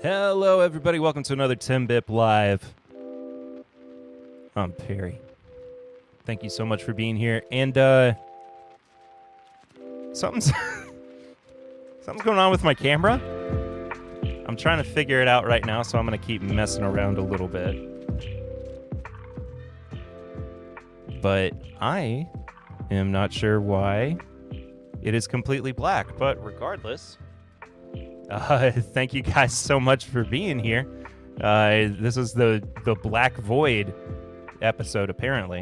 Hello, everybody. Welcome to another TIMBP Live. I'm Perry. Thank you so much for being here. And, something's going on with my camera. I'm trying to figure it out right now, so I'm going to keep messing around a little bit. But I am not sure why it is completely black. But regardless... thank you guys so much for being here. This is the Black Void episode, apparently.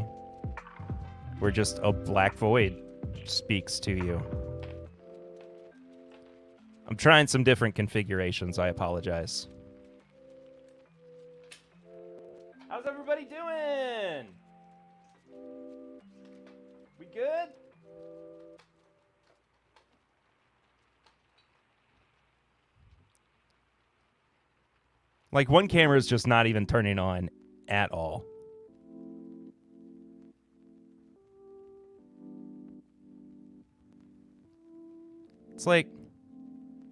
Where just a black void speaks to you. I'm trying some different configurations. I apologize. How's everybody doing? We good? Like, one camera is just not even turning on at all. It's like,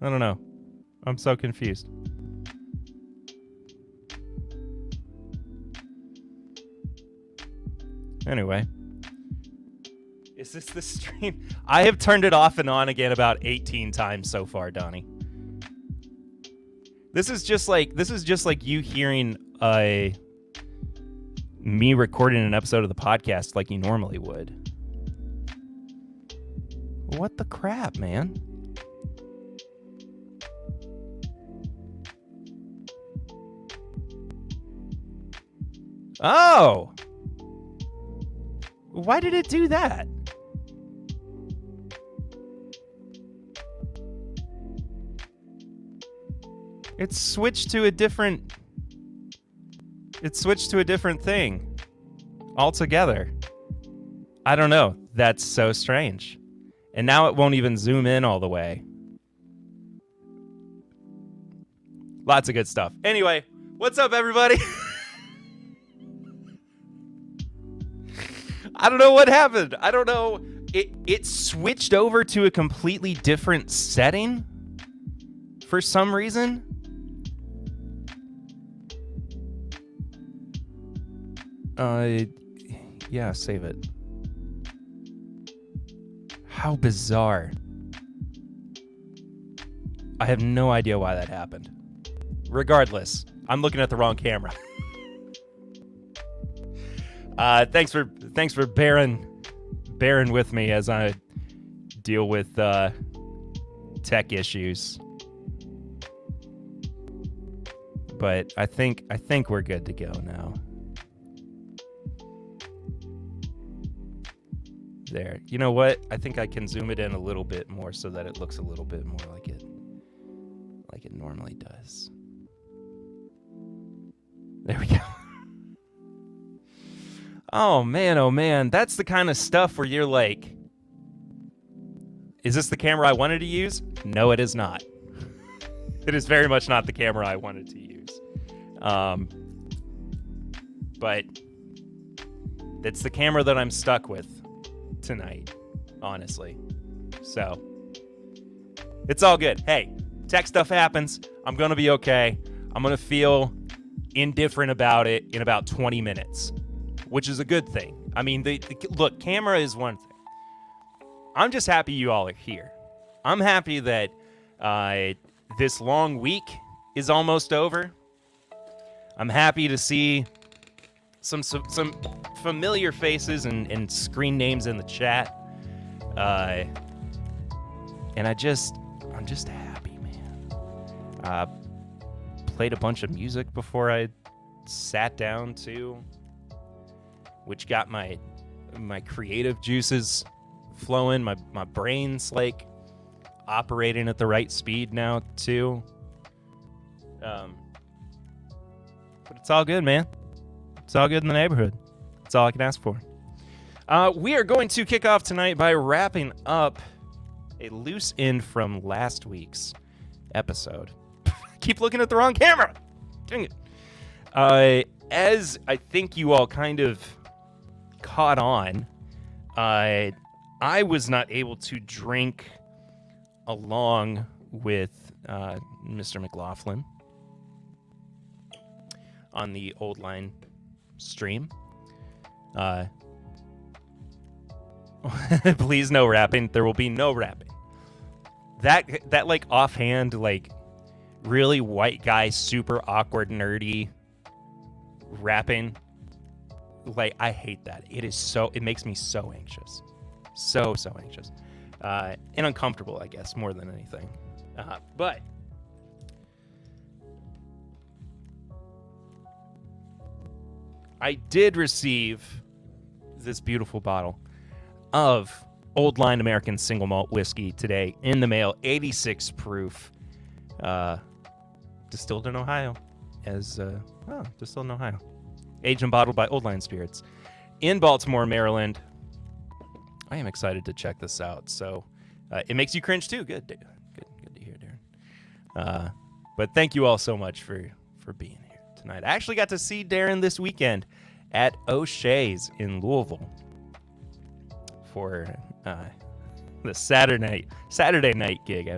I don't know. I'm so confused. Anyway. Is this the stream? I have turned it off and on again about 18 times so far, Donnie. This is just like you hearing me recording an episode of the podcast like you normally would. What the crap, man? Oh! Why did it do that? It switched to a different thing altogether. I don't know. That's so strange. And now it won't even zoom in all the way. Lots of good stuff. Anyway, what's up, everybody? I don't know what happened. I don't know. It switched over to a completely different setting for some reason. Yeah, save it. How bizarre. I have no idea why that happened. Regardless, I'm looking at the wrong camera. Thanks for bearing with me as I deal with tech issues. But I think we're good to go now. there. You know what? I think I can zoom it in a little bit more so that it looks a little bit more like it normally does. There we go. Oh man, that's the kind of stuff where you're like, is this the camera I wanted to use? No, it is not. It is very much not the camera I wanted to use. But it's the camera that I'm stuck with tonight, honestly. So, it's all good. Hey, tech stuff happens. I'm going to be okay. I'm going to feel indifferent about it in about 20 minutes, which is a good thing. I mean, look, camera is one thing. I'm just happy you all are here. I'm happy that this long week is almost over. I'm happy to see some familiar faces and screen names in the chat. And I'm just happy, man. Played a bunch of music before I sat down too, which got my creative juices flowing. My brain's like operating at the right speed now too. But it's all good, man. It's all good in the neighborhood. That's all I can ask for. We are going to kick off tonight by wrapping up a loose end from last week's episode. Keep looking at the wrong camera. Dang it. As I think you all kind of caught on, I was not able to drink along with Mr. McLaughlin on the Old Line stream. Please no rapping. There will be no rapping. That like offhand, like really white guy, super awkward, nerdy rapping. Like, I hate that. It makes me so anxious. So anxious. And uncomfortable, I guess, more than anything. But I did receive this beautiful bottle of Old Line American Single Malt Whiskey today in the mail. 86 proof. Distilled in Ohio. Distilled in Ohio. Aged and bottled by Old Line Spirits in Baltimore, Maryland. I am excited to check this out. So it makes you cringe too. Good to hear, Darren. But thank you all so much for being here tonight. I actually got to see Darren this weekend at O'Shea's in Louisville for the Saturday night gig,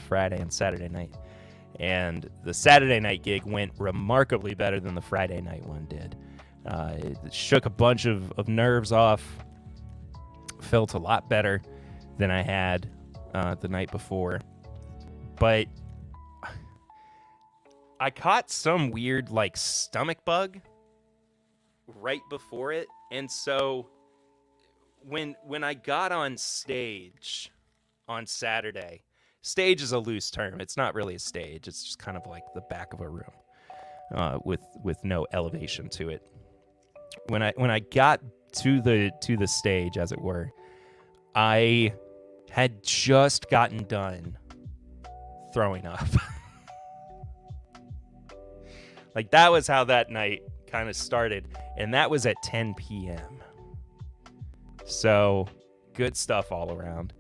Friday and Saturday night. And the Saturday night gig went remarkably better than the Friday night one did. It shook a bunch of nerves off. Felt a lot better than I had the night before. But I caught some weird like stomach bug right before it. And so when I got on stage on Saturday, stage is a loose term. It's not really a stage. It's just kind of like the back of a room with no elevation to it. When I got to the stage, as it were, I had just gotten done throwing up. Like, that was how that night kind of started, and that was at 10 p.m. So, good stuff all around.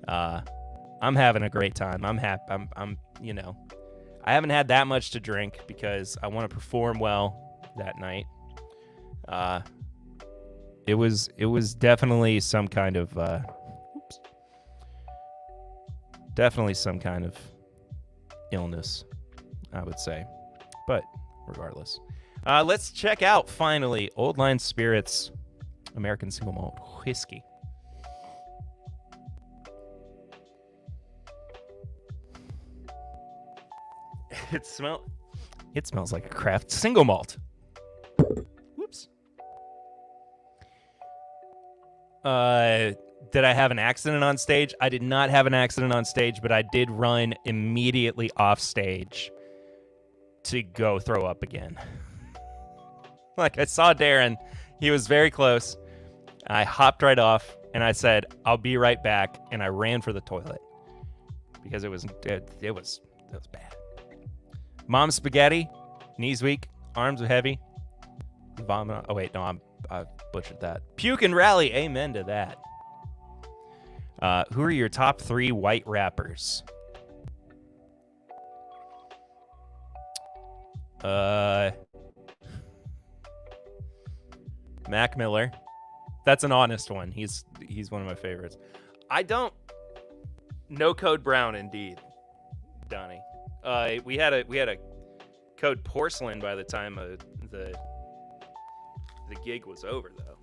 I'm having a great time. I'm happy. I'm I haven't had that much to drink because I want to perform well that night. It was definitely some kind of illness, I would say. But regardless, let's check out finally Old Line Spirits American Single Malt Whiskey. It smells like a craft single malt. Whoops. Did I have an accident on stage? I did not have an accident on stage, but I did run immediately off stage to go throw up again. Like, I saw Darren. He was very close. I hopped right off, and I said, I'll be right back, and I ran for the toilet because it was bad. Mom's spaghetti, knees weak, arms heavy, vomit. Oh wait, no, I butchered that. Puke and rally, amen to that. Who are your top 3 white rappers? Mac Miller. That's an honest one. He's one of my favorites. I don't. No Code Brown, indeed, Donnie. We had a Code Porcelain by the time the gig was over, though.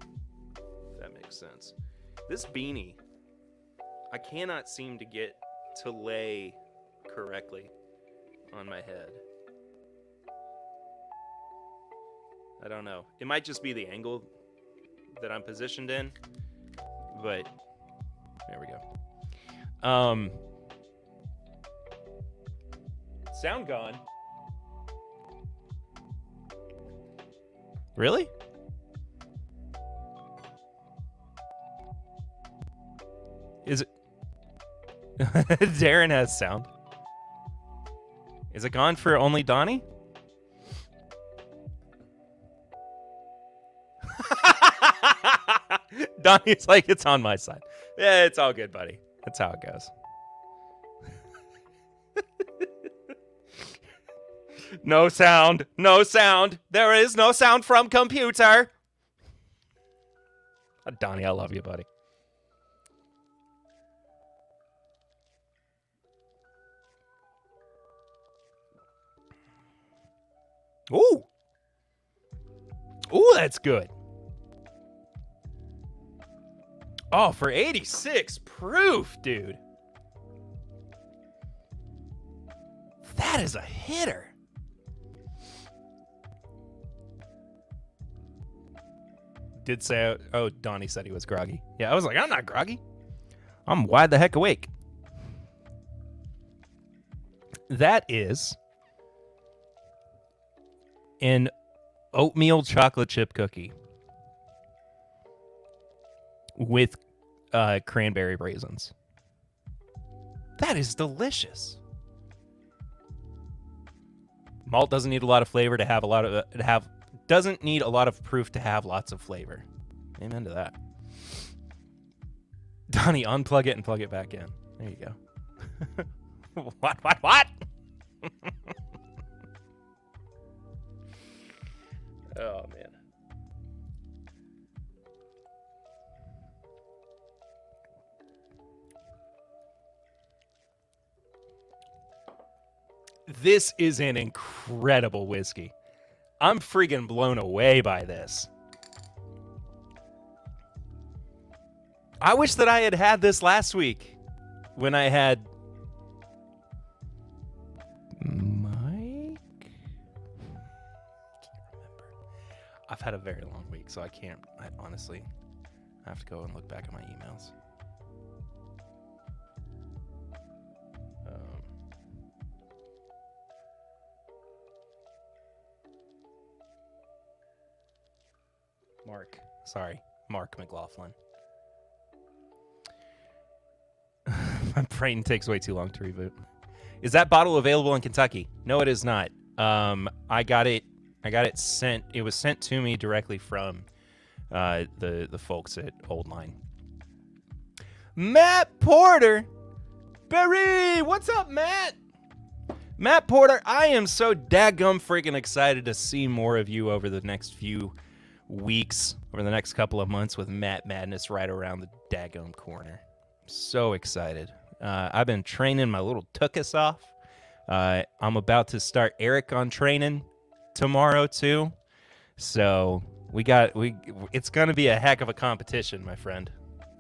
If that makes sense. This beanie, I cannot seem to get to lay correctly on my head. I don't know. It might just be the angle that I'm positioned in, but there we go. Sound gone. Really? Is it? Darren has sound. Is it gone for only Donnie? Donnie's like, it's on my side. Yeah, it's all good, buddy. That's how it goes. No sound. No sound. There is no sound from computer. Donnie, I love you, buddy. Ooh. Ooh, that's good. Oh, for 86 proof, dude. That is a hitter. Did say, oh, Donnie said he was groggy. Yeah, I was like, I'm not groggy. I'm wide the heck awake. That is an oatmeal chocolate chip cookie with cranberry raisins. That is delicious. Malt doesn't need a lot of flavor to have a lot of doesn't need a lot of proof to have lots of flavor. Amen to that. Donnie, unplug it and plug it back in. There you go. What? Oh, man. This is an incredible whiskey. I'm freaking blown away by this. I wish that I had had this last week when I had Mike. Can't remember. I've had a very long week, so I honestly have to go and look back at my emails. Mark McLaughlin. My brain takes way too long to reboot. Is that bottle available in Kentucky? No, it is not. I got it sent. It was sent to me directly from the folks at Old Line. Matt Porter, Barry, what's up, Matt? Matt Porter, I am so daggum freaking excited to see more of you over the next few weeks, over the next couple of months with Matt Madness right around the daggum corner. So excited. I've been training my little tuchus off. I'm about to start Eric on training tomorrow too. So it's going to be a heck of a competition, my friend.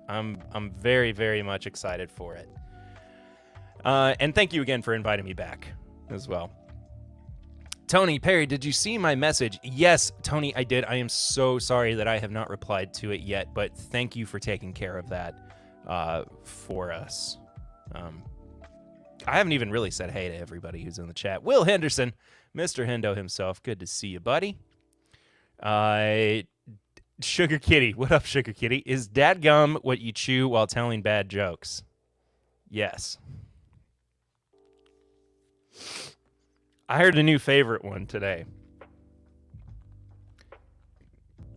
I'm very, very much excited for it. And thank you again for inviting me back as well. Tony Perry, did you see my message? Yes, Tony, I did. I am so sorry that I have not replied to it yet, but thank you for taking care of that for us. I haven't even really said hey to everybody who's in the chat. Will Henderson, Mr. Hendo himself, good to see you, buddy. Sugar Kitty. What up, Sugar Kitty? Is dadgum what you chew while telling bad jokes? Yes. I heard a new favorite one today.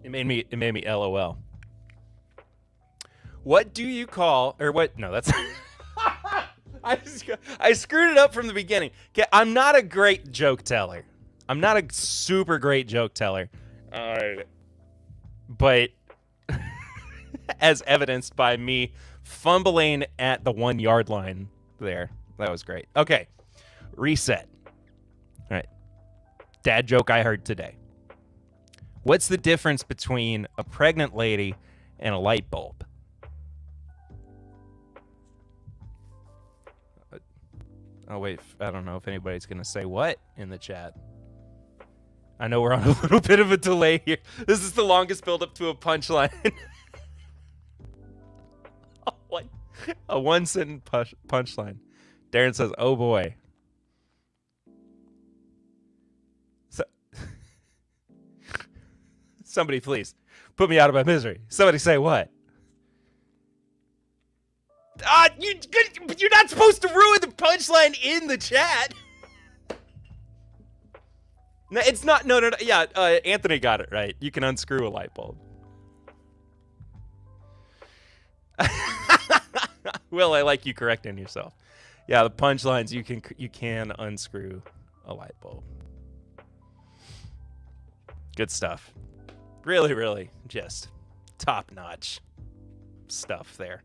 It made me LOL. What do you call, or what? No, that's I screwed it up from the beginning. Okay, I'm not a great joke teller. I'm not a super great joke teller. But as evidenced by me fumbling at the 1 yard line there. That was great. Okay. Reset. All right. Dad joke I heard today. What's the difference between a pregnant lady and a light bulb? Oh, wait. I don't know if anybody's going to say what in the chat. I know we're on a little bit of a delay here. This is the longest build-up to a punchline. What? A one-sentence punchline. Darren says, oh, boy. So, somebody, please, put me out of my misery. Somebody say what? You're not supposed to ruin the punchline in the chat. No, it's not. No. Yeah, Anthony got it right. You can unscrew a light bulb. Will, I like you correcting yourself. Yeah, the punchlines, you can unscrew a light bulb. Good stuff. Really, really just top-notch stuff there.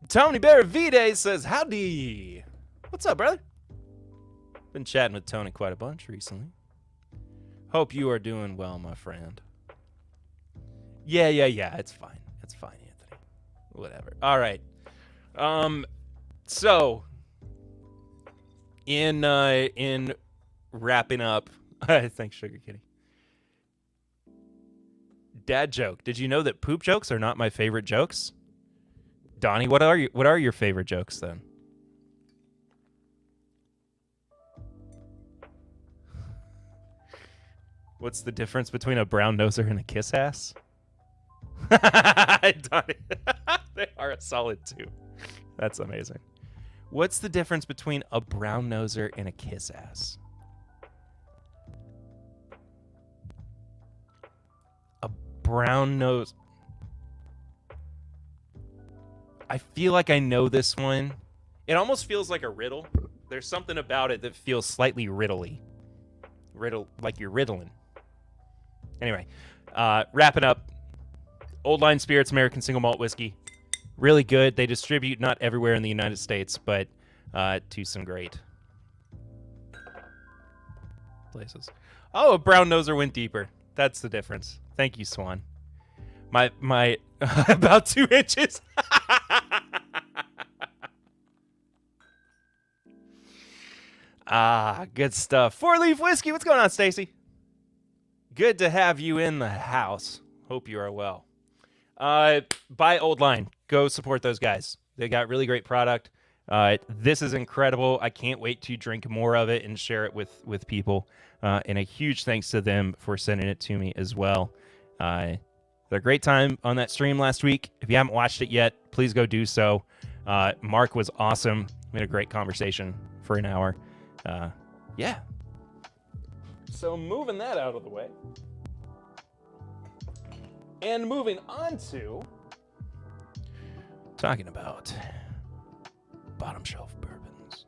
Tony Beravide says, howdy. What's up, brother? Been chatting with Tony quite a bunch recently. Hope you are doing well, my friend. Yeah. It's fine. It's fine, Anthony. Whatever. All right. So in wrapping up, thanks, Sugar Kitty. Dad joke. Did you know that poop jokes are not my favorite jokes? Donnie, what are your favorite jokes then? What's the difference between a brown noser and a kiss ass? Donnie, they are a solid 2. That's amazing. What's the difference between a brown noser and a kiss ass? A brown nose. I feel like I know this one. It almost feels like a riddle. There's something about it that feels slightly riddly. Like you're riddling. Anyway, wrapping up. Old Line Spirits American Single Malt Whiskey. Really good. They distribute not everywhere in the United States, but to some great places. Oh, a brown noser went deeper. That's the difference. Thank you, Swan. My about 2 inches. Good stuff. 4-Leaf Whiskey. What's going on, Stacy? Good to have you in the house. Hope you are well. Buy Old Line. Go support those guys. They got really great product. This is incredible. I can't wait to drink more of it and share it with people. And a huge thanks to them for sending it to me as well. Had a great time on that stream last week. If you haven't watched it yet, please go do so. Mark was awesome. We had a great conversation for an hour. Yeah. So moving that out of the way. And moving on to talking about bottom shelf bourbons.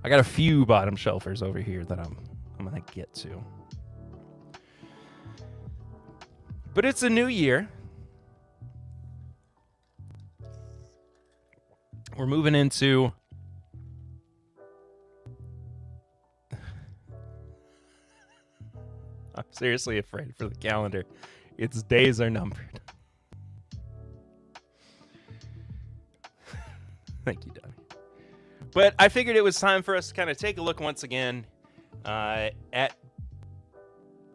I got a few bottom shelfers over here that I'm gonna get to. But it's a new year. We're moving into I'm seriously afraid for the calendar. Its days are numbered. Thank you, Donnie. But I figured it was time for us to kind of take a look once again at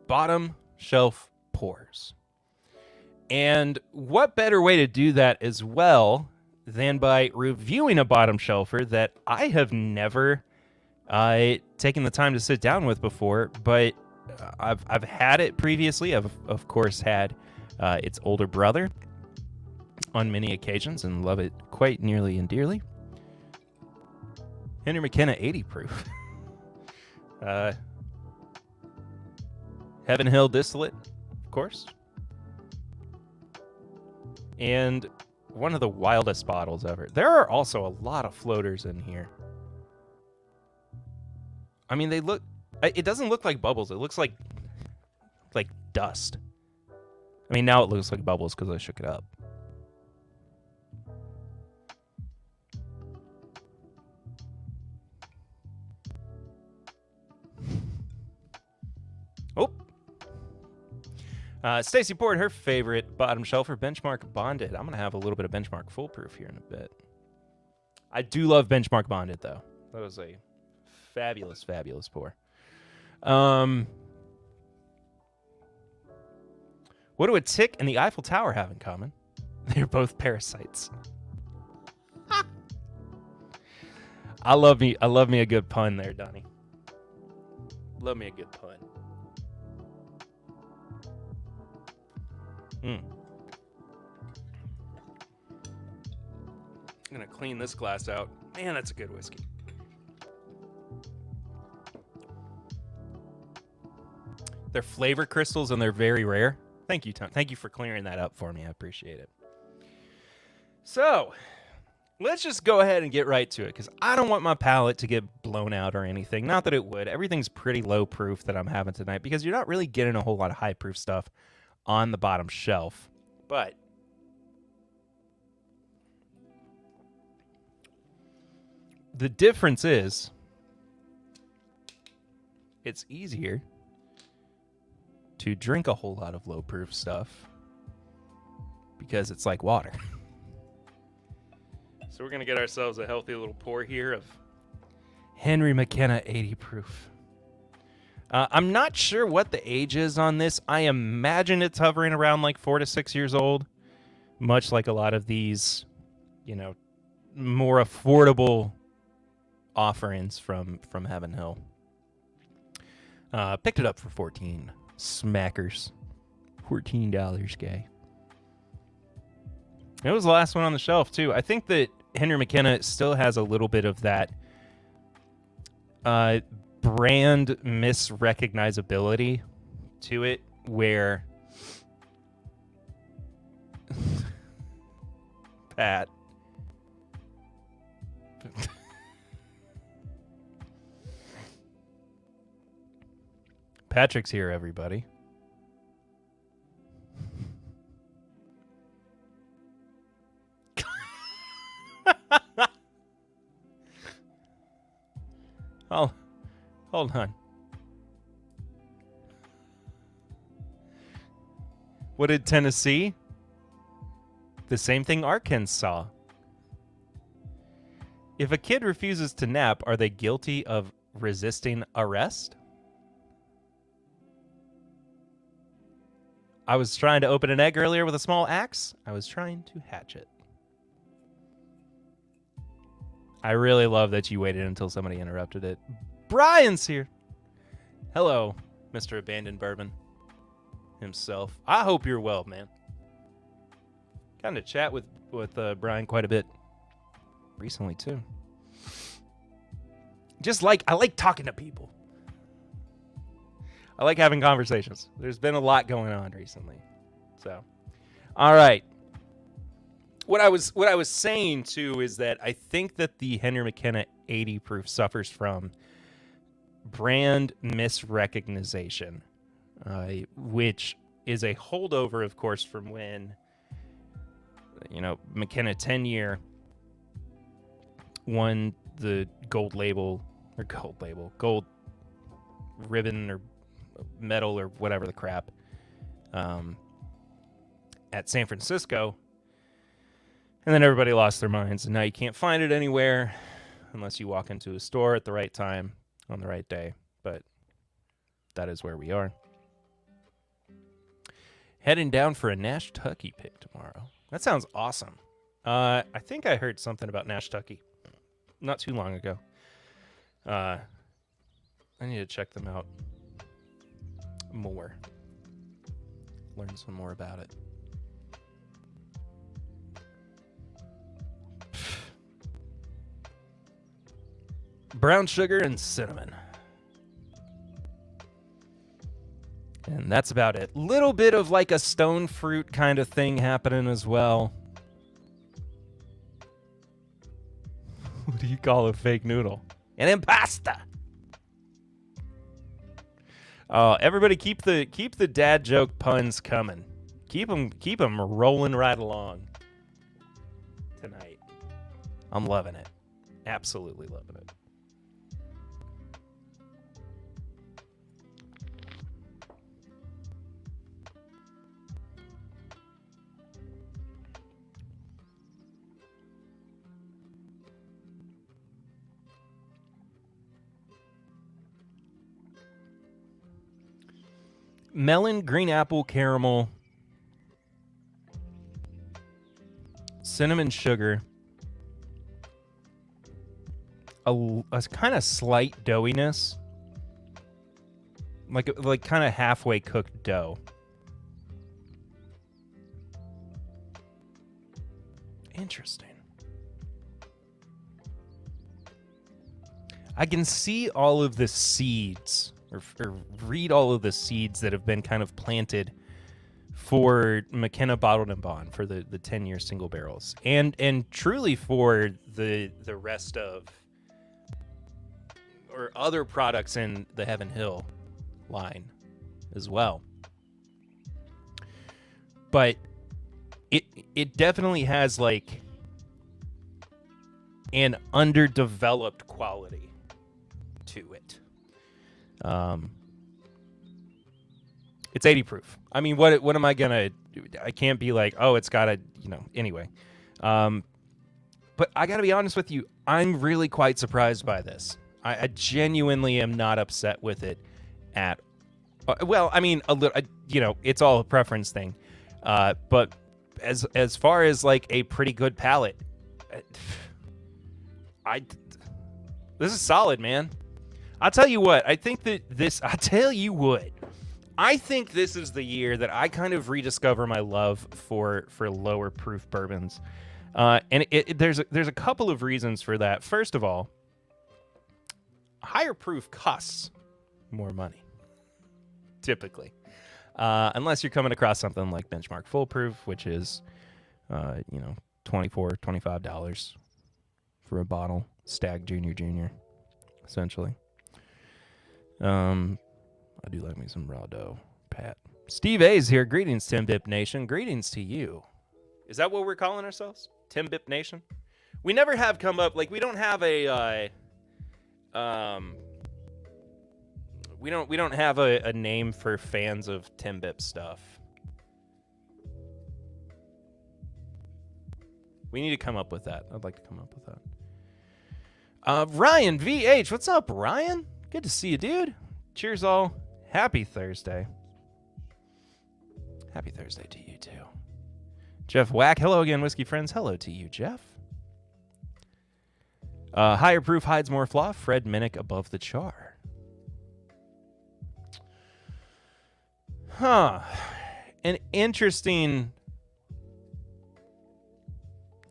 bottom shelf pours. And what better way to do that as well than by reviewing a bottom shelfer that I have never taken the time to sit down with before, but I've had it previously. I've of course had its older brother on many occasions and love it quite nearly and dearly. Henry McKenna 80 proof. Heaven Hill distillate, of course. And one of the wildest bottles ever. There are also a lot of floaters in here. I mean, they look... It doesn't look like bubbles. It looks like dust. I mean, now it looks like bubbles because I shook it up. Oh. Stacy poured her favorite bottom shelf or Benchmark Bonded. I'm going to have a little bit of Benchmark Foolproof here in a bit. I do love Benchmark Bonded, though. That was a fabulous, fabulous pour. What do a tick and the Eiffel Tower have in common? They're both parasites. I love me a good pun there, Donnie. Love me a good pun. I'm gonna clean this glass out. Man, that's a good whiskey. They're flavor crystals and they're very rare. Thank you, Tom. Thank you for clearing that up for me. I appreciate it. So, let's just go ahead and get right to it because I don't want my palate to get blown out or anything. Not that it would. Everything's pretty low proof that I'm having tonight because you're not really getting a whole lot of high proof stuff on the bottom shelf. But the difference is it's easier to drink a whole lot of low proof stuff because it's like water. So we're going to get ourselves a healthy little pour here of Henry McKenna 80 proof. I'm not sure what the age is on this. I imagine it's hovering around like 4 to 6 years old, much like a lot of these, more affordable offerings from Heaven Hill. Picked it up for 14 smackers. $14, guy. It was the last one on the shelf, too. I think that Henry McKenna still has a little bit of that brand misrecognizability to it, where Pat. Patrick's here, everybody. Oh, hold on. What did Tennessee? The same thing Arkansas. If a kid refuses to nap, are they guilty of resisting arrest? I was trying to open an egg earlier with a small axe. I was trying to hatch it. I really love that you waited until somebody interrupted it. Brian's here. Hello, Mr. Abandoned Bourbon himself. I hope you're well, man. Kind of chat with Brian quite a bit recently, too. I like talking to people. I like having conversations. There's been a lot going on recently. So, all right. What I was saying too is that I think that the Henry McKenna 80 proof suffers from brand misrecognition, which is a holdover, of course, from when McKenna 10-year won the gold ribbon or medal or whatever the crap at San Francisco. And then everybody lost their minds, and now you can't find it anywhere unless you walk into a store at the right time on the right day. But that is where we are. Heading down for a Nash-Tucky pick tomorrow. That sounds awesome. I think I heard something about Nash-Tucky not too long ago. I need to check them out more. Learn some more about it. Brown sugar and cinnamon. And that's about it. Little bit of like a stone fruit kind of thing happening as well. What do you call a fake noodle? An impasta. Oh, everybody keep the dad joke puns coming. Keep them rolling right along tonight. I'm loving it. Absolutely loving it. Melon, green apple, caramel, cinnamon sugar, a kind of slight doughiness, like kind of halfway cooked dough. Interesting. I can see all of the seeds. Or read all of the seeds that have been kind of planted for McKenna Bottled and Bond for the 10-year single barrels, and truly for the rest of or other products in the Heaven Hill line as well. But it definitely has like an underdeveloped quality to it. It's 80 proof. I mean, what am I gonna do? I can't be like, oh, it's gotta, anyway. But I gotta be honest with you, I'm really quite surprised by this. I genuinely am not upset with it at well, I mean, a little, it's all a preference thing. But as far as like a pretty good palate, this is solid, man. I'll tell you what, I think this is the year that I kind of rediscover my love for lower proof bourbons. And there's a couple of reasons for that. First of all, higher proof costs more money, typically. Unless you're coming across something like Benchmark Full Proof, which is, $24, $25 for a bottle. Stag Junior, essentially. I do like me some raw dough, Pat. Steve A's here. Greetings, TIMBP Nation. Greetings to you. Is that what we're calling ourselves? TIMBP Nation? We never have come up, like, we don't have a, we don't have a name for fans of TIMBP stuff. We need to come up with that. I'd like to come up with that. Ryan VH, what's up, Ryan? Good to see you, dude. Cheers, all. Happy Thursday. Happy Thursday to you, too. Jeff Wack, hello again, Whiskey Friends. Hello to you, Jeff. Higher proof hides more flaw. Fred Minnick above the char. Huh. An interesting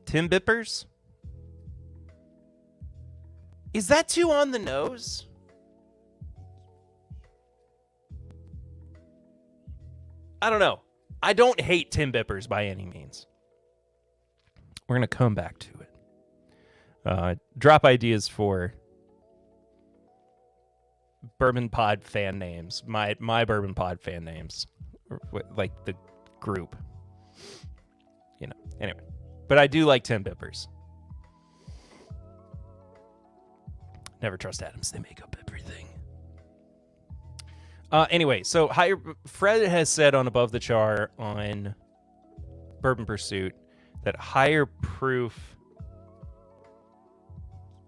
TIMBPers. Is that too on the nose? I don't know. I don't hate TIMBPers by any means. We're going to come back to it. Drop ideas for Bourbon Pod fan names. My Bourbon Pod fan names. Like the group. Anyway. But I do like TIMBPers. Never trust Adams. They make up everything. Anyway, so Fred has said on Above the Char on Bourbon Pursuit that higher proof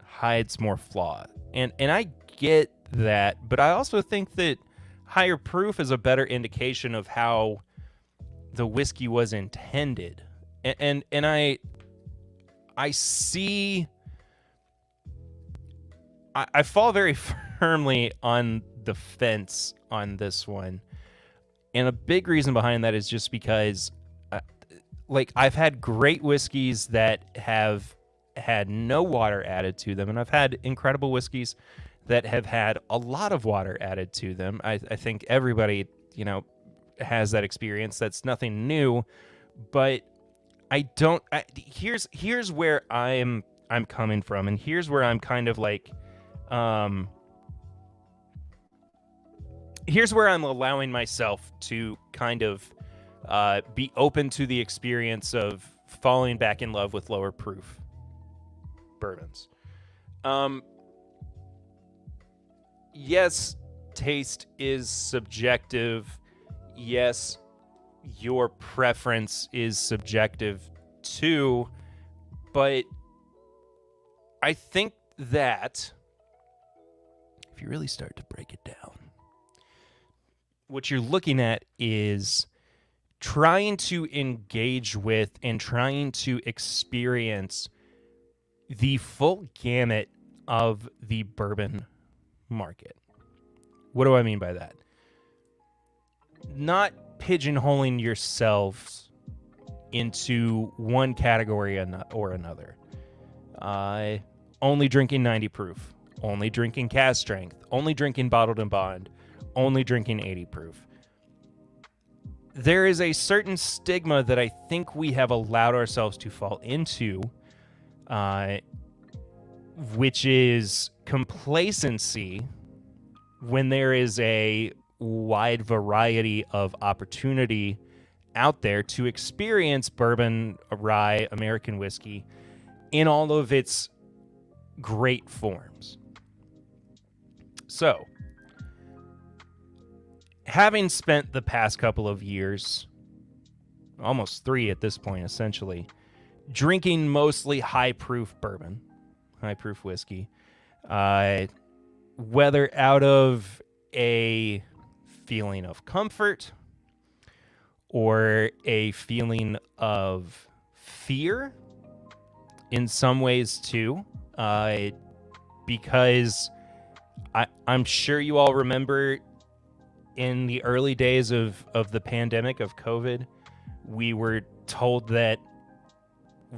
hides more flaw. And I get that, but I also think that higher proof is a better indication of how the whiskey was intended. And I see I fall very firmly on the fence on this one. And a big reason behind that is just because, I've had great whiskeys that have had no water added to them, and I've had incredible whiskeys that have had a lot of water added to them. I think everybody, has that experience. That's nothing new, but here's where I'm coming from, and here's where I'm kind of like, here's where I'm allowing myself to kind of be open to the experience of falling back in love with lower proof bourbons. Yes, taste is subjective. Yes, your preference is subjective too. But I think that if you really start to break it down, what you're looking at is trying to engage with and trying to experience the full gamut of the bourbon market. What do I mean by that? Not pigeonholing yourselves into one category or another. Only drinking 90 proof, only drinking cask strength, only drinking bottled and bond, only drinking 80 proof. There is a certain stigma that I think we have allowed ourselves to fall into, which is complacency when there is a wide variety of opportunity out there to experience bourbon, rye, American whiskey in all of its great forms. So, having spent the past couple of years, almost 3 at this point essentially, drinking mostly high-proof bourbon, high-proof whiskey, whether out of a feeling of comfort or a feeling of fear in some ways too, because I'm sure you all remember in the early days of the pandemic, of COVID, we were told that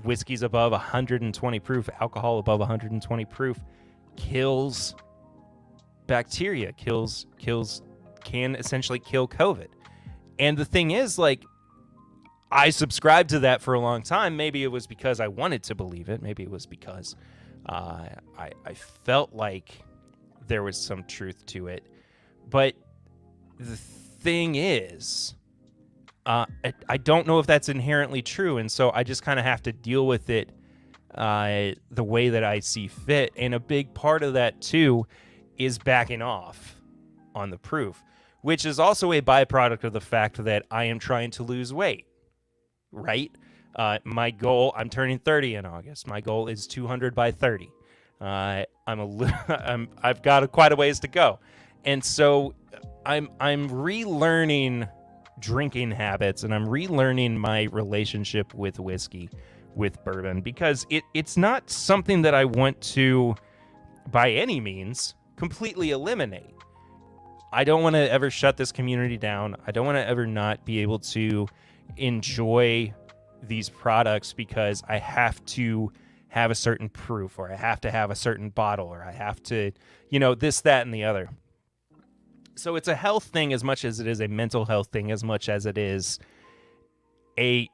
whiskeys above 120 proof, alcohol above 120 proof kills bacteria, can essentially kill COVID. And the thing is, I subscribed to that for a long time. Maybe it was because I wanted to believe it. Maybe it was because I felt like there was some truth to it. But the thing is, I don't know if that's inherently true, and so I just kind of have to deal with it the way that I see fit. And a big part of that, too, is backing off on the proof, which is also a byproduct of the fact that I am trying to lose weight, right? My goal, I'm turning 30 in August. My goal is 200 by 30. I've got quite a ways to go. And so I'm relearning drinking habits, and I'm relearning my relationship with whiskey, with bourbon, because it's not something that I want to, by any means, completely eliminate. I don't want to ever shut this community down. I don't want to ever not be able to enjoy these products because I have to have a certain proof, or I have to have a certain bottle, or I have to, this, that, and the other. So it's a health thing as much as it is a mental health thing, as much as it is a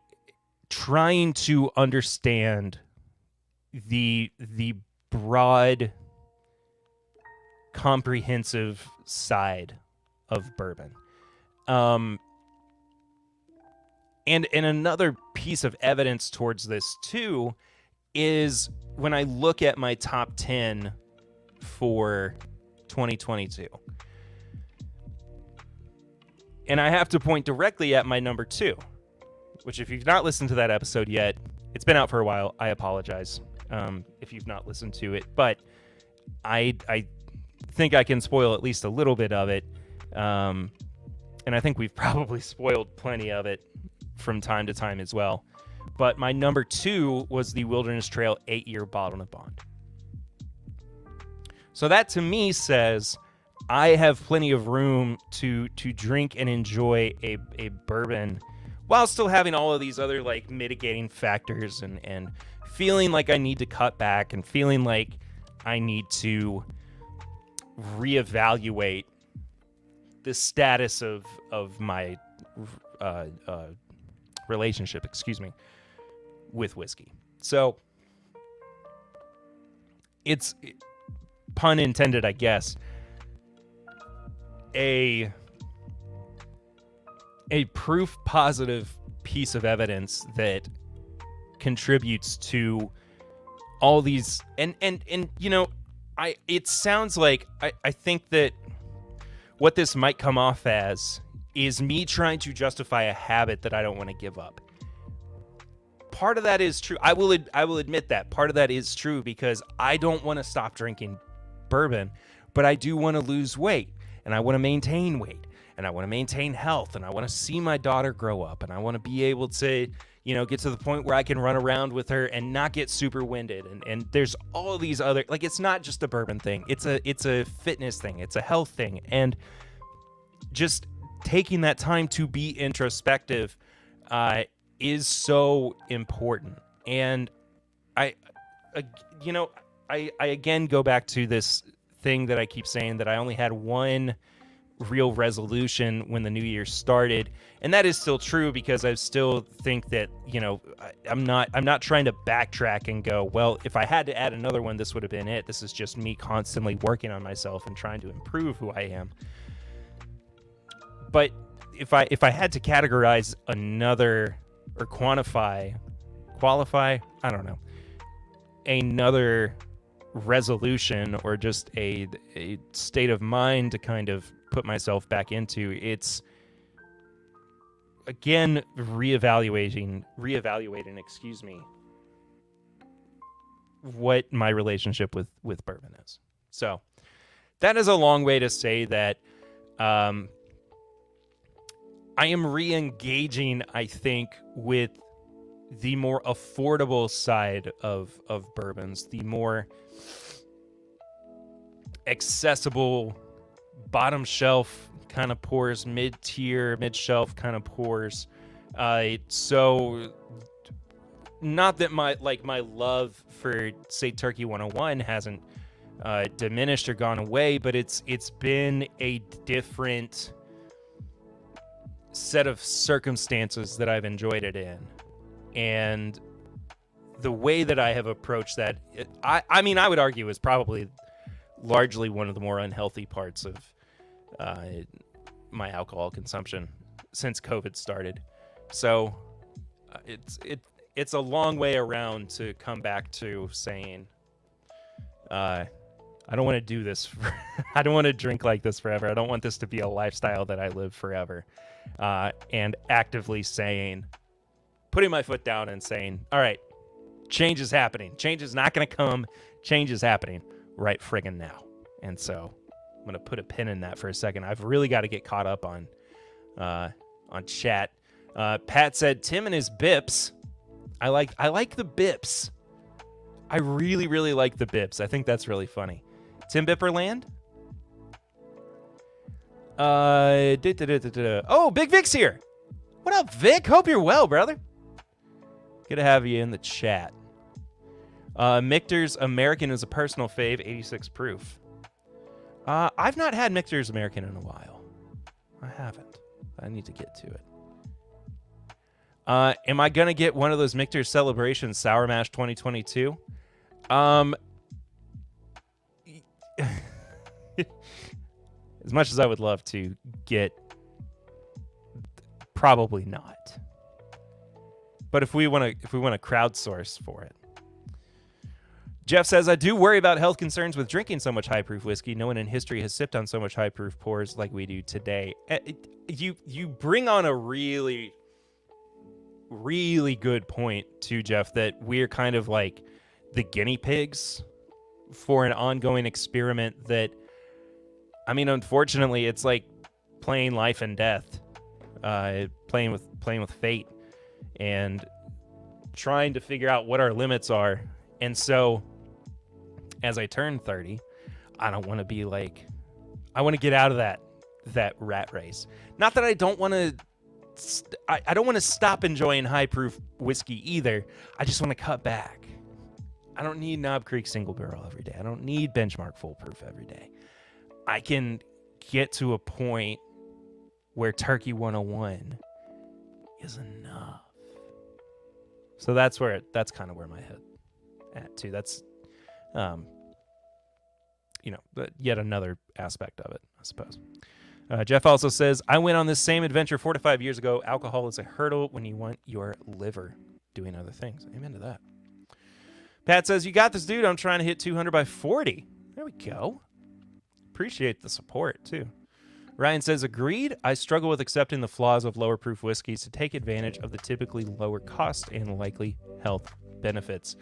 trying to understand the broad, comprehensive side of bourbon. And another piece of evidence towards this too is when I look at my top 10 for 2022. And I have to point directly at my number 2, which, if you've not listened to that episode yet, it's been out for a while. I apologize if you've not listened to it, but I think I can spoil at least a little bit of it. And I think we've probably spoiled plenty of it from time to time as well. But my number 2 was the Wilderness Trail 8-year Bottled and Bond. So that to me says I have plenty of room to drink and enjoy a bourbon while still having all of these other like mitigating factors and feeling like I need to cut back and feeling like I need to reevaluate the status of my relationship, with whiskey. So it's, pun intended, I guess, a proof positive piece of evidence that contributes to all these and you know, it sounds like I think that what this might come off as is me trying to justify a habit that I don't want to give up. Part of that is true. I will admit that part of that is true because I don't want to stop drinking bourbon, but I do want to lose weight and I want to maintain weight and I want to maintain health and I want to see my daughter grow up and I want to be able to, you know, get to the point where I can run around with her and not get super winded. And there's all these other, like, it's not just a bourbon thing. It's a fitness thing. It's a health thing. And just taking that time to be introspective is so important. And I again go back to this thing that I keep saying, that I only had one real resolution when the new year started, and that is still true because I still think that, you know, I'm not trying to backtrack and go, well, if I had to add another one, this would have been it. This is just me constantly working on myself and trying to improve who I am. But if I had to categorize another or qualify, I don't know, another resolution or just a state of mind to kind of put myself back into, it's again reevaluating what my relationship with bourbon is. So that is a long way to say that I am re-engaging, I think, with the more affordable side of bourbons, the more accessible bottom shelf kind of pours, mid-tier, mid-shelf kind of pours. So not that my love for, say, Turkey 101 hasn't diminished or gone away, but it's been a different set of circumstances that I've enjoyed it in. And the way that I have approached that, I mean, I would argue is probably largely one of the more unhealthy parts of my alcohol consumption since COVID started. So it's a long way around to come back to saying, I don't want to do this. I don't want to drink like this forever. I don't want this to be a lifestyle that I live forever. And actively saying, putting my foot down and saying, all right, change is happening. Change is not going to come. Change is happening right friggin' now. And so I'm going to put a pin in that for a second. I've really got to get caught up on chat. Pat said, Tim and his bips. I like the bips. I really, really like the bips. I think that's really funny. Tim Bipperland? Oh, Big Vic's here. What up, Vic? Hope you're well, brother. Good to have you in the chat. Michter's American is a personal fave, 86 proof. I've not had Michter's American in a while. I haven't. I need to get to it. Am I going to get one of those Michter's Celebration Sour Mash 2022? As much as I would love to get, probably not. But if we want to crowdsource for it. Jeff says, I do worry about health concerns with drinking so much high proof whiskey. No one in history has sipped on so much high proof pours like we do today. You bring on a really, really good point too, Jeff, that we're kind of like the guinea pigs for an ongoing experiment that, I mean, unfortunately, it's like playing life and death, playing with fate, and trying to figure out what our limits are. And so, as I turn 30, I don't want to be like, I want to get out of that rat race. Not that I don't want to, I don't want to stop enjoying high proof whiskey either. I just want to cut back. I don't need Knob Creek single barrel every day. I don't need Benchmark full proof every day. I can get to a point where Turkey 101 is enough. So that's kind of where my head at too. That's, but yet another aspect of it, I suppose. Jeff also says, I went on this same adventure 4 to 5 years ago. Alcohol is a hurdle when you want your liver doing other things. Amen to that. Pat says, you got this, dude. I'm trying to hit 200 by 40. There we go. Appreciate the support, too. Ryan says, agreed. I struggle with accepting the flaws of lower proof whiskeys to take advantage of the typically lower cost and likely health benefits.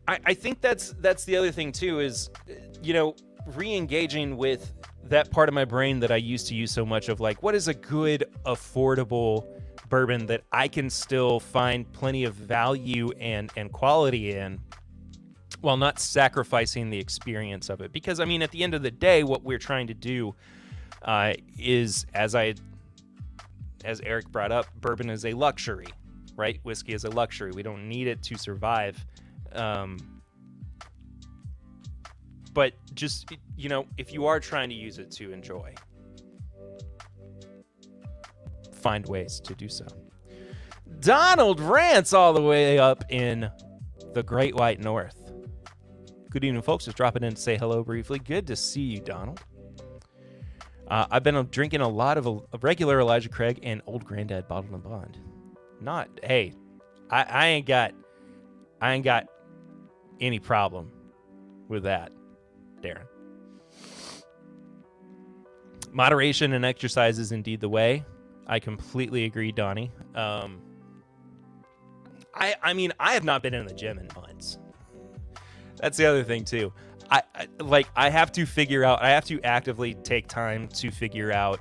I think that's the other thing, too, is, re-engaging with that part of my brain that I used to use so much of, like, what is a good, affordable bourbon that I can still find plenty of value and quality in while not sacrificing the experience of it. Because, I mean, at the end of the day, what we're trying to do is, as Eric brought up, bourbon is a luxury, right? Whiskey is a luxury. We don't need it to survive. But just, if you are trying to use it to enjoy, find ways to do so. Donald Rants all the way up in the Great White North. Good evening, folks. Just dropping in to say hello briefly. Good to see you, Donald. I've been drinking a lot of a regular Elijah Craig and Old Granddad Bottled and Bond. I ain't got any problem with that, Darren. Moderation and exercise is indeed the way. I completely agree, Donnie. I have not been in the gym in months. That's the other thing too. I have to actively take time to figure out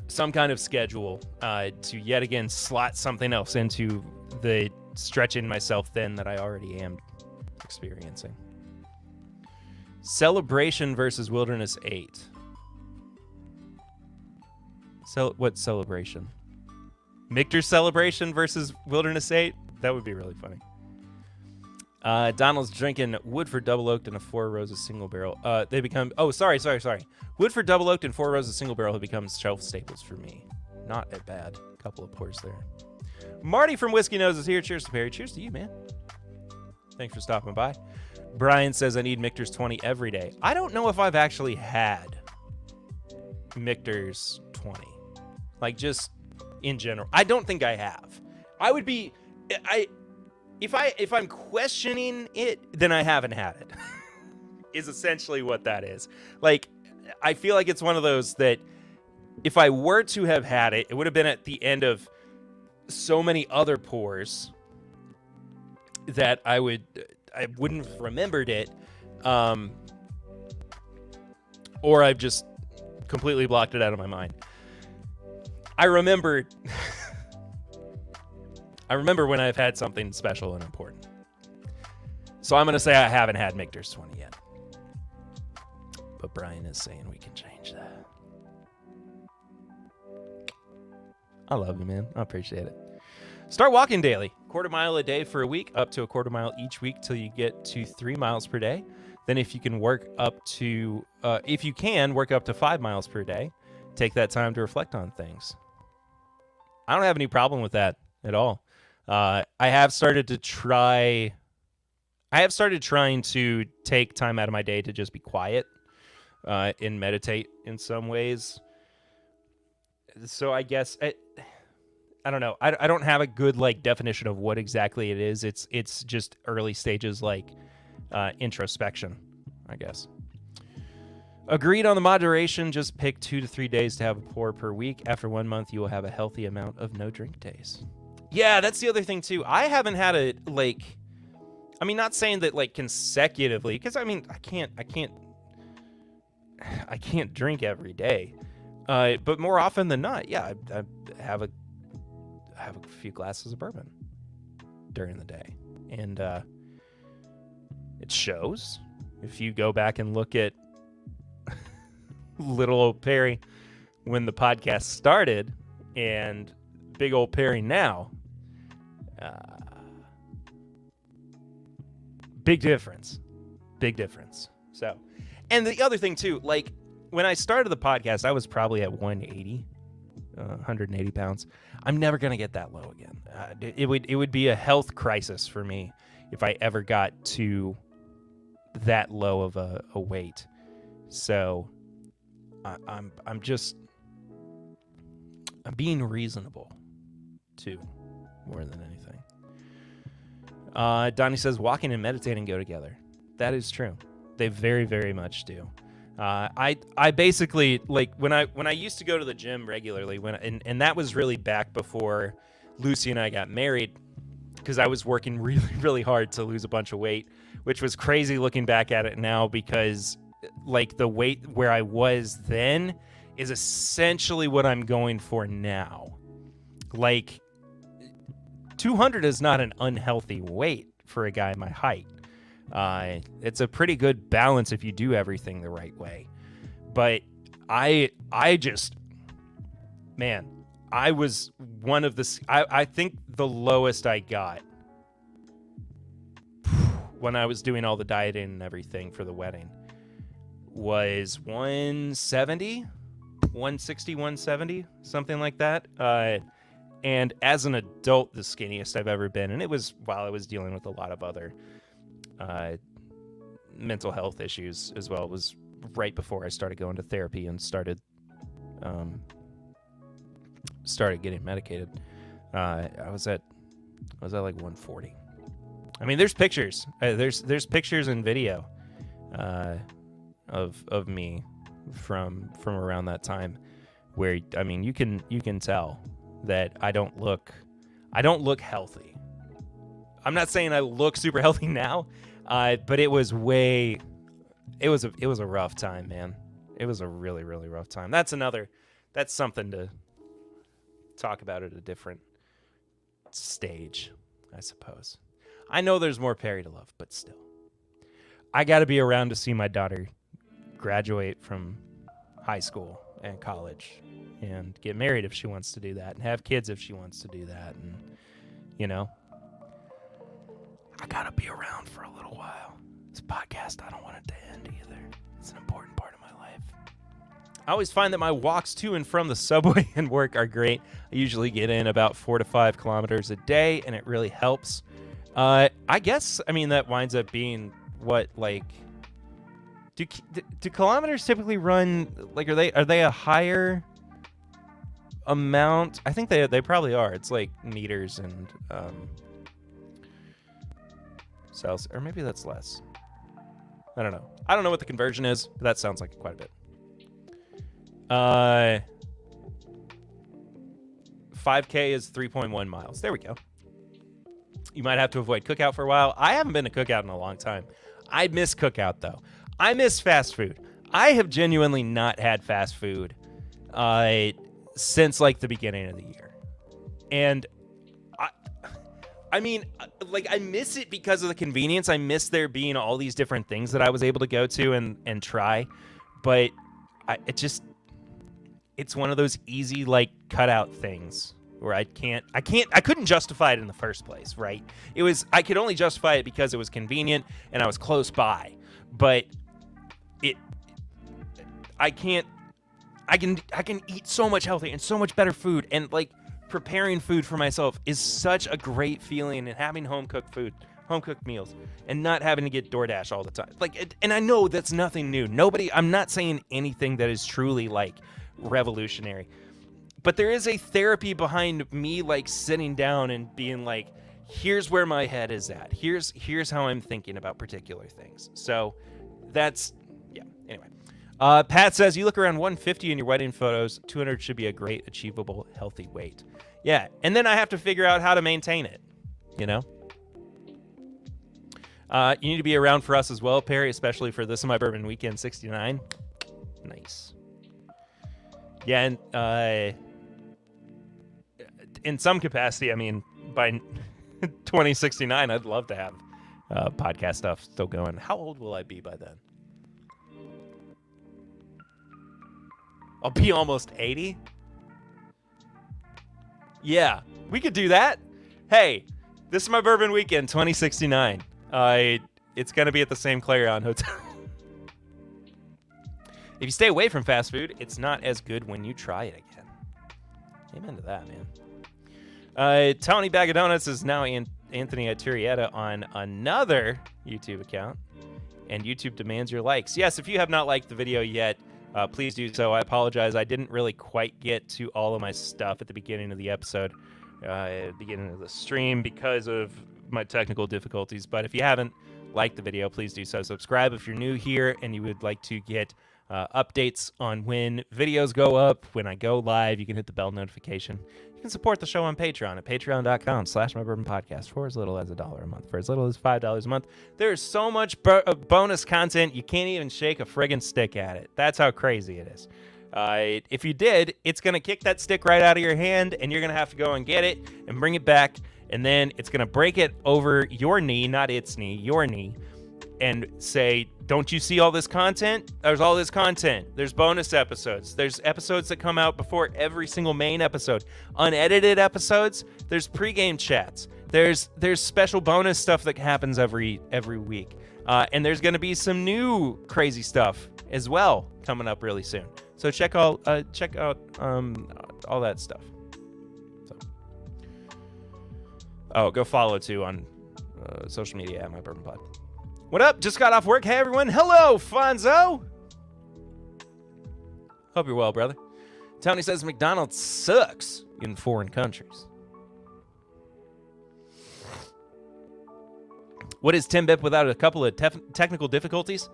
some kind of schedule to yet again slot something else into the stretching myself thin that I already am experiencing. Celebration versus Wilderness 8. What celebration? Michter's Celebration versus Wilderness 8? That would be really funny. Donald's drinking Woodford Double Oaked and a Four Roses Single Barrel. They become... Oh, sorry. Woodford Double Oaked and Four Roses Single Barrel have become shelf staples for me. Not a bad couple of pours there. Marty from Whiskey Nose is here. Cheers to Perry. Cheers to you, man. Thanks for stopping by. Brian says, I need Michter's 20 every day. I don't know if I've actually had Michter's 20. Like, just in general. I don't think I have. I would be... If I'm questioning it, then I haven't had it. Is essentially what that is. Like, I feel like it's one of those that if I were to have had it, it would have been at the end of so many other pours that I wouldn't have remembered it, or I've just completely blocked it out of my mind. I remember when I've had something special and important. So I'm going to say I haven't had Michter's 20 yet. But Brian is saying we can change that. I love you, man. I appreciate it. Start walking daily. Quarter mile a day for a week, up to a quarter mile each week till you get to 3 miles per day. Then if you can work up to 5 miles per day, take that time to reflect on things. I don't have any problem with that at all. I have started trying to take time out of my day to just be quiet and meditate in some ways. So I guess I don't know. I don't have a good definition of what exactly it is. It's just early stages introspection, I guess. Agreed on the moderation. Just pick 2 to 3 days to have a pour per week. After 1 month, you will have a healthy amount of no drink days. Yeah, that's the other thing too. I haven't had it not saying that consecutively, because I can't drink every day. But more often than not, yeah, I have a few glasses of bourbon during the day, and It shows. If you go back and look at little old Perry when the podcast started and big old Perry now, big difference. Big difference. So, and the other thing too, like when I started the podcast, I was probably at 180 pounds. I'm never going to get that low again. It would be a health crisis for me if I ever got to that low of a weight. So I'm being reasonable too, more than anything. Donnie says walking and meditating go together. That is true. They very, very much do. I basically, like, when I used to go to the gym regularly, and that was really back before Lucy and I got married, because I was working really, really hard to lose a bunch of weight, which was crazy looking back at it now, because like the weight where I was then is essentially what I'm going for now. Like 200 is not an unhealthy weight for a guy my height. It's a pretty good balance if you do everything the right way. But I just, man, I was one of the, I think the lowest I got when I was doing all the dieting and everything for the wedding was 160, 170, something like that. And as an adult, the skinniest I've ever been. And it was while I was dealing with a lot of other mental health issues as well. It was right before I started going to therapy and started getting medicated. I was at like 140. I mean, there's pictures. There's pictures and video of me from around that time, where I mean, you can tell that I don't look healthy. I'm not saying I look super healthy now, but it was a rough time, man. It was a really, really rough time. That's something to talk about at a different stage, I suppose. I know there's more Perry to love, but still. I got to be around to see my daughter graduate from high school and college and get married if she wants to do that, and have kids if she wants to do that. And, you know, I got to be around for a little while. This podcast, I don't want it to end either. It's an important part of my life. I always find that my walks to and from the subway and work are great. I usually get in about 4 to 5 kilometers a day, and it really helps. I guess, I mean, that winds up being what, like, do kilometers typically run, like, are they a higher amount? I think they probably are. It's like meters and cells, or maybe that's less. I don't know. I don't know what the conversion is, but that sounds like quite a bit. 5K is 3.1 miles. There we go. You might have to avoid Cookout for a while. I haven't been to Cookout in a long time. I miss Cookout, though. I miss fast food. I have genuinely not had fast food since, like, the beginning of the year. And, I mean, like, I miss it because of the convenience. I miss there being all these different things that I was able to go to and try. But it's one of those easy, like, cutout things where I couldn't justify it in the first place, right? I could only justify it because it was convenient and I was close by. But I can eat so much healthier and so much better food, and, like, preparing food for myself is such a great feeling, and having home-cooked meals, and not having to get DoorDash all the time. Like, and I know that's nothing new. I'm not saying anything that is truly, like, revolutionary. But there is a therapy behind me, like, sitting down and being like, here's where my head is at. Here's how I'm thinking about particular things. So that's, yeah, anyway. Pat says, you look around 150 in your wedding photos. 200 should be a great, achievable, healthy weight. Yeah, and then I have to figure out how to maintain it, you know? You need to be around for us as well, Perry, especially for This Is My Bourbon Weekend 69. Nice. Yeah, and in some capacity, I mean, by 2069, I'd love to have podcast stuff still going. How old will I be by then? I'll be almost 80. Yeah, we could do that. Hey, this is my Bourbon Weekend 2069. It's going to be at the same Clarion Hotel. If you stay away from fast food, it's not as good when you try it again. Amen to that, man. Tony Bag of Donuts is now Anthony Aturietta on another YouTube account, and YouTube demands your likes. Yes, if you have not liked the video yet, please do so. I apologize. I didn't really quite get to all of my stuff at the beginning of the episode, at the beginning of the stream, because of my technical difficulties. But if you haven't liked the video, please do so. Subscribe if you're new here and you would like to get updates on when videos go up, when I go live. You can hit the bell notification. You can support the show on Patreon at patreon.com/mybourbonpodcast for as little as $1 a month, for as little as $5 a month. There's so much bonus content, you can't even shake a friggin' stick at it. That's how crazy it is. If you did, it's going to kick that stick right out of your hand, and you're going to have to go and get it and bring it back, and then it's going to break it over your knee, not its knee, your knee, and say, don't you see all this content? There's all this content. There's bonus episodes. There's episodes that come out before every single main episode. Unedited episodes. There's pregame chats. There's special bonus stuff that happens every week. And there's going to be some new crazy stuff as well coming up really soon. So check out all that stuff. So. Oh, go follow too on social media at My Bourbon Pod. What up? Just got off work. Hey, everyone. Hello, Fonzo. Hope you're well, brother. Tony says McDonald's sucks in foreign countries. What is TIMBP without a couple of technical difficulties?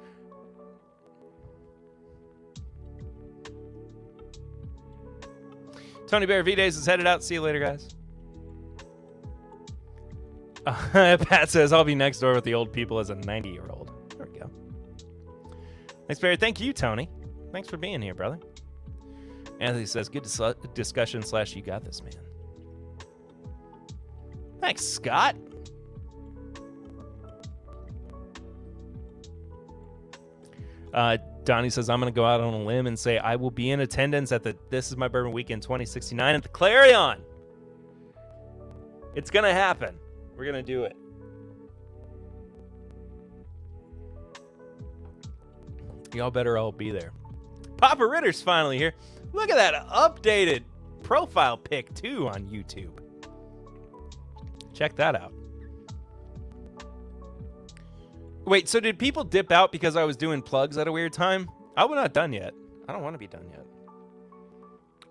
Tony Bear V-Days is headed out. See you later, guys. Pat says, I'll be next door with the old people as a 90-year-old. There we go. Thanks, Barry. Thank you, Tony. Thanks for being here, brother. Anthony says, good discussion / you got this, man. Thanks, Scott. Donnie says, I'm going to go out on a limb and say I will be in attendance at the This Is My Bourbon Weekend 2069 at the Clarion. It's going to happen. We're going to do it. Y'all better all be there. Papa Ritter's finally here. Look at that updated profile pic, too, on YouTube. Check that out. Wait, so did people dip out because I was doing plugs at a weird time? I'm not done yet. I don't want to be done yet.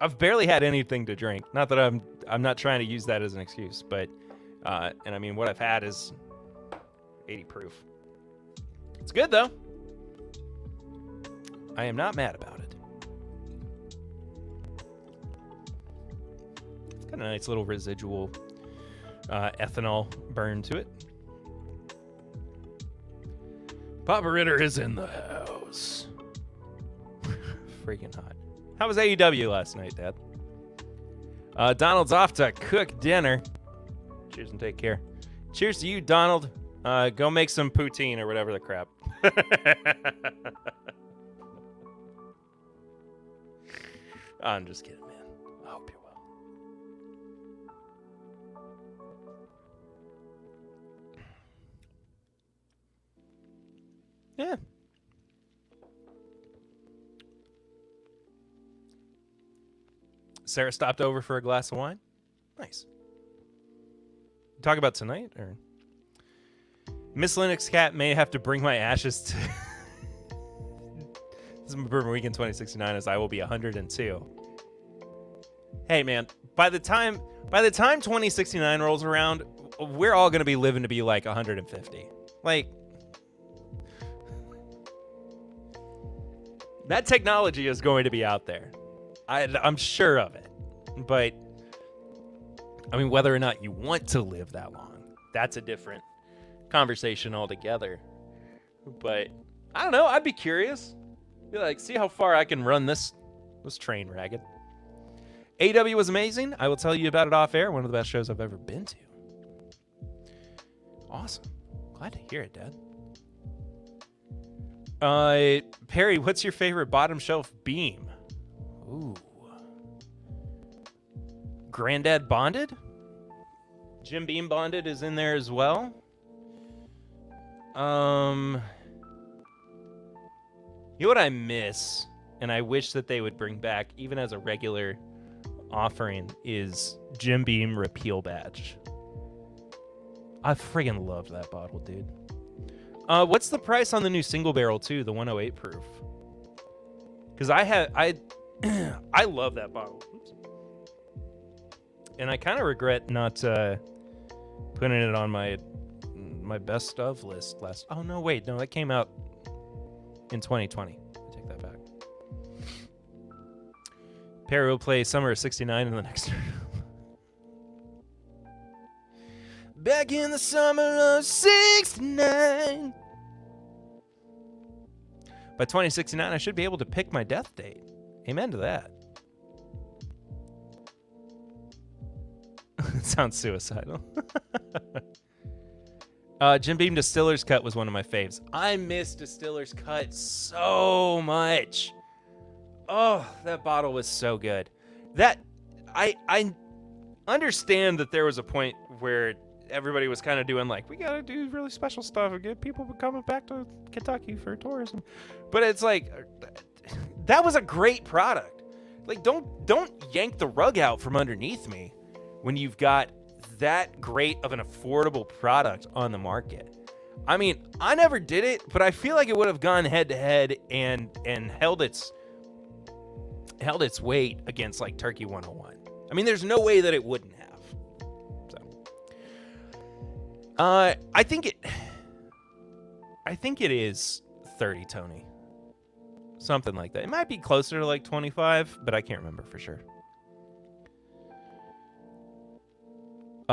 I've barely had anything to drink. Not that I'm not trying to use that as an excuse, but... and I mean, what I've had is 80 proof. It's good, though. I am not mad about it. It's got a nice little residual ethanol burn to it. Papa Ritter is in the house. Freaking hot. How was AEW last night, Dad? Donald's off to cook dinner. Cheers and take care. Cheers to you, Donald. Go make some poutine or whatever the crap. I'm just kidding, man. I hope you're well. Yeah. Sarah stopped over for a glass of wine. Nice. Talk about tonight, or Miss Linux Cat may have to bring my ashes to This is my Bourbon Weekend 2069 as I will be 102. Hey man, by the time 2069 rolls around, we're all gonna be living to be like 150. Like, that technology is going to be out there. I'm sure of it. But I mean, whether or not you want to live that long, that's a different conversation altogether. But I don't know. I'd be curious. Be like, see how far I can run this train ragged. AW was amazing. I will tell you about it off air. One of the best shows I've ever been to. Awesome. Glad to hear it, Dad. Perry, what's your favorite bottom shelf beam? Ooh. Granddad Bonded? Jim Beam Bonded is in there as well. You know what I miss, and I wish that they would bring back, even as a regular offering, is Jim Beam Repeal Badge. I friggin' loved that bottle, dude. What's the price on the new single barrel too, the 108 proof? Because I love that bottle. Oops. And I kind of regret not putting it on my best of list last. Oh no, wait, no, that came out in 2020. I take that back. Perry will play Summer of '69 in the next. Back in the summer of '69. By 2069, I should be able to pick my death date. Amen to that. It sounds suicidal. Jim Beam Distiller's Cut was one of my faves. I miss Distiller's Cut so much. Oh, that bottle was so good. That I understand that there was a point where everybody was kind of doing like, we gotta do really special stuff and get people coming back to Kentucky for tourism. But it's like, that was a great product. Like, don't yank the rug out from underneath me when you've got that great of an affordable product on the market. I mean, I never did it, but I feel like it would have gone head to head and held its weight against like Turkey 101. I mean, there's no way that it wouldn't have. So, I think it is 30, Tony. Something like that. It might be closer to like 25, but I can't remember for sure.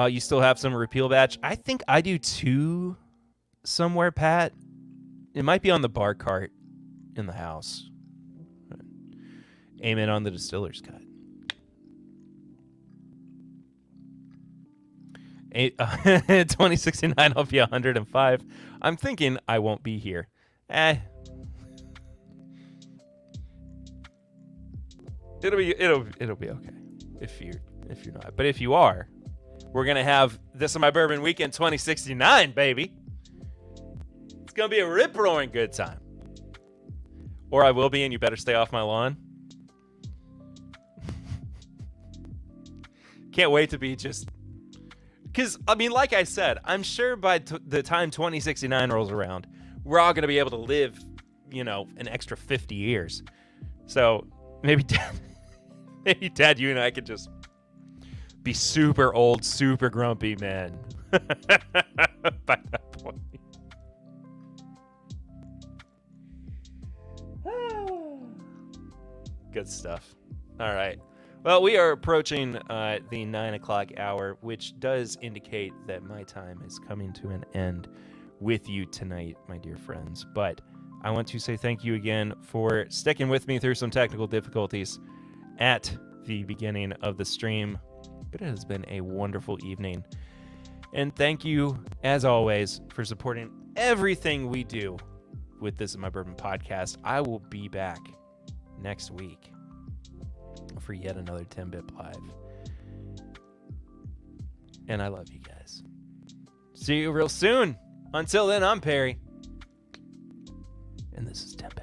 You still have some repeal batch? I think I do too somewhere, Pat. It might be on the bar cart in the house. Amen on the Distiller's Cut. 2069, I'll be 105. I'm thinking I won't be here. It'll be okay if you're not. But if you are, we're gonna have This Is My Bourbon Weekend 2069, baby. It's gonna be a rip-roaring good time. Or I will be, and you better stay off my lawn. Can't wait to be just... Because, I mean, like I said, I'm sure by the time 2069 rolls around, we're all going to be able to live, you know, an extra 50 years. So maybe Dad, you and I could just be super old, super grumpy men by that point. Good stuff. All right. Well, we are approaching the 9 o'clock hour, which does indicate that my time is coming to an end with you tonight, my dear friends. But I want to say thank you again for sticking with me through some technical difficulties at the beginning of the stream. But it has been a wonderful evening. And thank you, as always, for supporting everything we do with This Is My Bourbon podcast. I will be back next week for yet another TIMBP Live. And I love you guys. See you real soon. Until then, I'm Perry. And this is TIMBP.